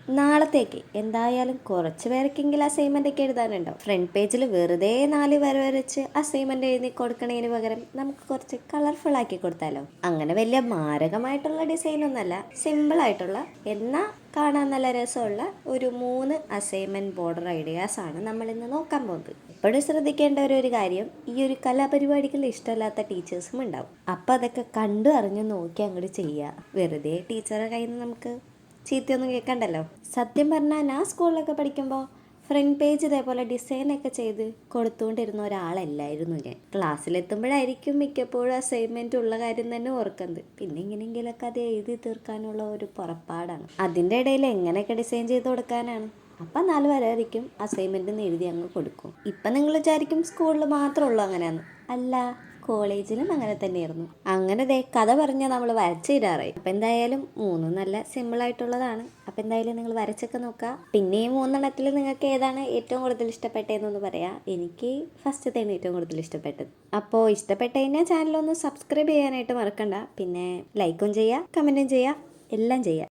നാളത്തേക്ക് എന്തായാലും കുറച്ച് പേർക്കെങ്കിലും അസൈൻമെൻ്റ് ഒക്കെ എഴുതാനുണ്ടാവും. ഫ്രണ്ട് പേജിൽ വെറുതെ 4 വര വരച്ച് അസൈൻമെൻ്റ് എഴുതി കൊടുക്കണതിന് പകരം നമുക്ക് കുറച്ച് കളർഫുൾ ആക്കി കൊടുത്താലോ? അങ്ങനെ വലിയ മാരകമായിട്ടുള്ള ഡിസൈൻ ഒന്നല്ല, സിമ്പിൾ ആയിട്ടുള്ള എന്നാൽ കാണാൻ നല്ല രസമുള്ള ഒരു 3 അസൈൻമെൻറ്റ് ബോർഡർ ഐഡിയാസ് ആണ് നമ്മൾ ഇന്ന് നോക്കാൻ പോകുന്നത്. എപ്പോഴും ശ്രദ്ധിക്കേണ്ട ഒരു കാര്യം, ഈ ഒരു കലാപരിപാടികൾ ഇഷ്ടമല്ലാത്ത ടീച്ചേഴ്സും ഉണ്ടാവും. അപ്പം അതൊക്കെ കണ്ടു അറിഞ്ഞ് നോക്കി അങ്ങോട്ട് ചെയ്യുക. വെറുതെ ടീച്ചറുടെ കയ്യിൽ നിന്ന് നമുക്ക് ചീത്തയൊന്നും കേൾക്കണ്ടല്ലോ. സത്യം പറഞ്ഞാൽ ഞാൻ സ്കൂളിലൊക്കെ പഠിക്കുമ്പോൾ ഫ്രണ്ട് പേജ് ഇതേപോലെ ഡിസൈനൊക്കെ ചെയ്ത് കൊടുത്തുകൊണ്ടിരുന്ന ഒരാളല്ലായിരുന്നു ഞാൻ. ക്ലാസ്സിലെത്തുമ്പോഴായിരിക്കും മിക്കപ്പോഴും അസൈൻമെൻറ്റ് ഉള്ള കാര്യം തന്നെ ഓർക്കുന്നത്. പിന്നെ എങ്ങനെയെങ്കിലൊക്കെ അത് എഴുതി തീർക്കാനുള്ള ഒരു പുറപ്പാടാണ്. അതിൻ്റെ ഇടയിൽ എങ്ങനെയൊക്കെ ഡിസൈൻ ചെയ്ത് കൊടുക്കാനാണ്. അപ്പം 4 വരായിരിക്കും അസൈൻമെൻറ്റ് എഴുതി അങ്ങ് കൊടുക്കും. ഇപ്പം നിങ്ങൾ വിചാരിക്കും സ്കൂളിൽ മാത്രമുള്ളൂ അങ്ങനെയാണ്. അല്ല, കോളേജിലും അങ്ങനെ തന്നെയായിരുന്നു. അങ്ങനെ കഥ പറഞ്ഞാൽ നമ്മൾ വരച്ചു തരാറായി. അപ്പം എന്തായാലും 3 നല്ല സിമ്പിളായിട്ടുള്ളതാണ്. അപ്പം എന്തായാലും നിങ്ങൾ വരച്ചൊക്കെ നോക്കുക. പിന്നെ ഈ 3 നിങ്ങൾക്ക് ഏതാണ് ഏറ്റവും കൂടുതൽ ഇഷ്ടപ്പെട്ടതെന്നൊന്ന് പറയാം. എനിക്ക് ഫസ്റ്റത്തേണ് ഏറ്റവും കൂടുതൽ ഇഷ്ടപ്പെട്ടത്. അപ്പോൾ ഇഷ്ടപ്പെട്ട് കഴിഞ്ഞാൽ ചാനലൊന്ന് സബ്സ്ക്രൈബ് ചെയ്യാനായിട്ട് മറക്കണ്ട. പിന്നെ ലൈക്കും ചെയ്യുക, കമൻറ്റും ചെയ്യുക, എല്ലാം ചെയ്യുക.